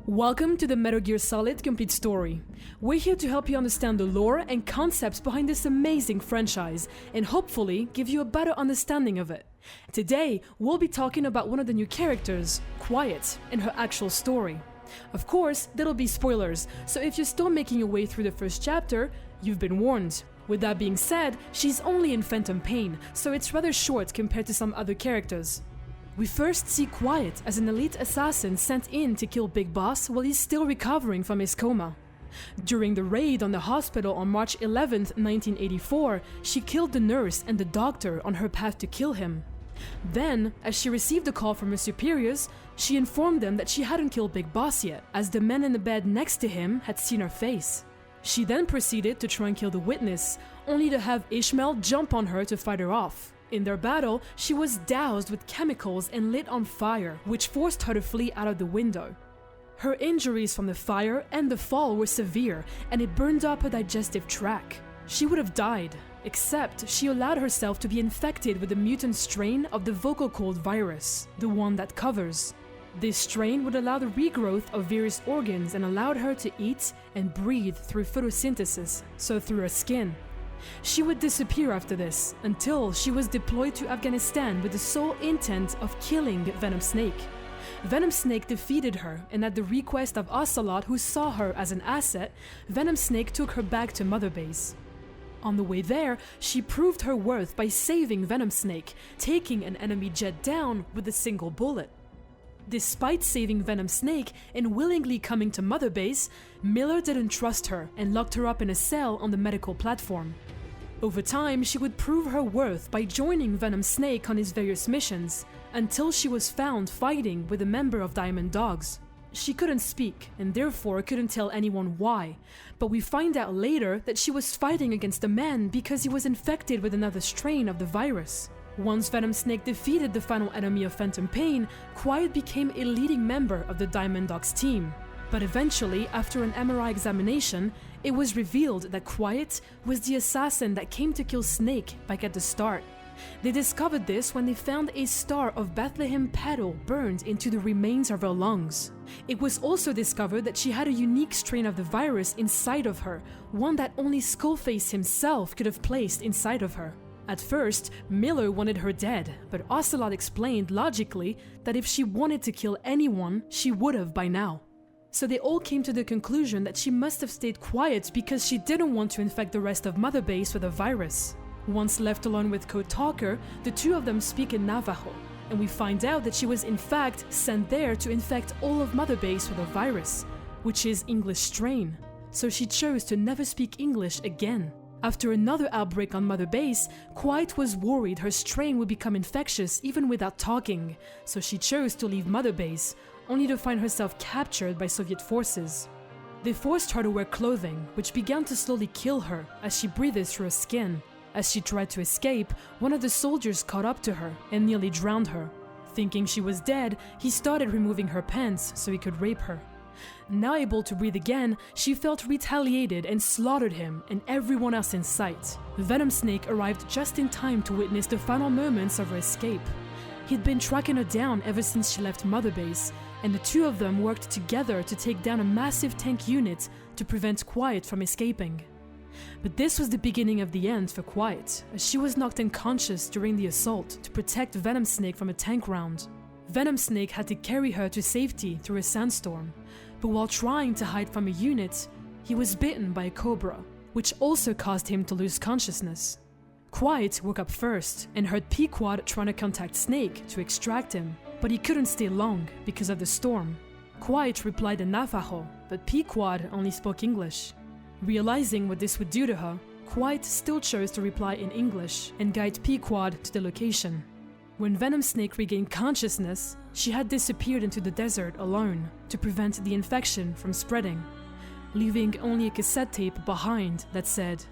Welcome to the Metal Gear Solid Complete Story. We're here to help you understand the lore and concepts behind this amazing franchise, and hopefully give you a better understanding of it. Today, we'll be talking about one of the new characters, Quiet, and her actual story. Of course, there'll be spoilers, so if you're still making your way through the first chapter, you've been warned. With that being said, she's only in phantom pain, so it's rather short compared to some other characters. We first see Quiet as an elite assassin sent in to kill Big Boss while he's still recovering from his coma. During the raid on the hospital on March 11, 1984, she killed the nurse and the doctor on her path to kill him. Then, as she received a call from her superiors, she informed them that she hadn't killed Big Boss yet, as the man in the bed next to him had seen her face. She then proceeded to try and kill the witness, only to have Ishmael jump on her to fight her off. In their battle, she was doused with chemicals and lit on fire, which forced her to flee out of the window. Her injuries from the fire and the fall were severe, and it burned up her digestive tract. She would have died, except she allowed herself to be infected with the mutant strain of the vocal cord virus, the one that covers. This strain would allow the regrowth of various organs and allowed her to eat and breathe through photosynthesis, so through her skin. She would disappear after this, until she was deployed to Afghanistan with the sole intent of killing Venom Snake. Venom Snake defeated her, and at the request of Ocelot, who saw her as an asset, Venom Snake took her back to Mother Base. On the way there, she proved her worth by saving Venom Snake, taking an enemy jet down with a single bullet. Despite saving Venom Snake and willingly coming to Mother Base, Miller didn't trust her and locked her up in a cell on the medical platform. Over time, she would prove her worth by joining Venom Snake on his various missions, until she was found fighting with a member of Diamond Dogs. She couldn't speak, and therefore couldn't tell anyone why, but we find out later that she was fighting against a man because he was infected with another strain of the virus. Once Venom Snake defeated the final enemy of Phantom Pain, Quiet became a leading member of the Diamond Dogs team. But eventually, after an MRI examination, it was revealed that Quiet was the assassin that came to kill Snake back at the start. They discovered this when they found a Star of Bethlehem petal burned into the remains of her lungs. It was also discovered that she had a unique strain of the virus inside of her, one that only Skullface himself could have placed inside of her. At first, Miller wanted her dead, but Ocelot explained logically that if she wanted to kill anyone, she would have by now. So they all came to the conclusion that she must have stayed quiet because she didn't want to infect the rest of Mother Base with a virus. Once left alone with Code Talker, the two of them speak in Navajo, and we find out that she was in fact sent there to infect all of Mother Base with a virus, which is English strain, so she chose to never speak English again. After another outbreak on Mother Base, Quiet was worried her strain would become infectious even without talking, so she chose to leave Mother Base, only to find herself captured by Soviet forces. They forced her to wear clothing, which began to slowly kill her as she breathed through her skin. As she tried to escape, one of the soldiers caught up to her and nearly drowned her. Thinking she was dead, he started removing her pants so he could rape her. Now able to breathe again, she felt retaliated and slaughtered him and everyone else in sight. Venom Snake arrived just in time to witness the final moments of her escape. He'd been tracking her down ever since she left Mother Base, and the two of them worked together to take down a massive tank unit to prevent Quiet from escaping. But this was the beginning of the end for Quiet, as she was knocked unconscious during the assault to protect Venom Snake from a tank round. Venom Snake had to carry her to safety through a sandstorm, but while trying to hide from a unit, he was bitten by a cobra, which also caused him to lose consciousness. Quiet woke up first and heard Pequod trying to contact Snake to extract him, but he couldn't stay long because of the storm. Quiet replied in Navajo, but Pequod only spoke English. Realizing what this would do to her, Quiet still chose to reply in English and guide Pequod to the location. When Venom Snake regained consciousness, she had disappeared into the desert alone to prevent the infection from spreading, leaving only a cassette tape behind that said,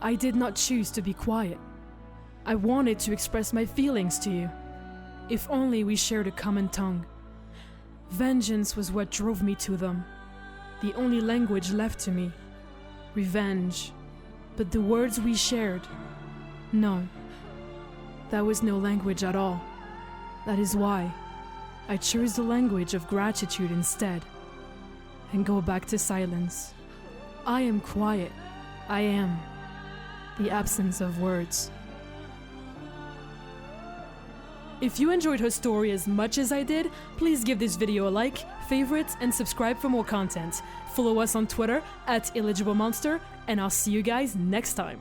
"I did not choose to be quiet. I wanted to express my feelings to you. If only we shared a common tongue. Vengeance was what drove me to them. The only language left to me. Revenge. But the words we shared, no. That was no language at all. That is why I choose the language of gratitude instead, and go back to silence. I am quiet. I am the absence of words. If you enjoyed her story as much as I did, please give this video a like, favorite, and subscribe for more content. Follow us on Twitter @IllegibleMonster, and I'll see you guys next time.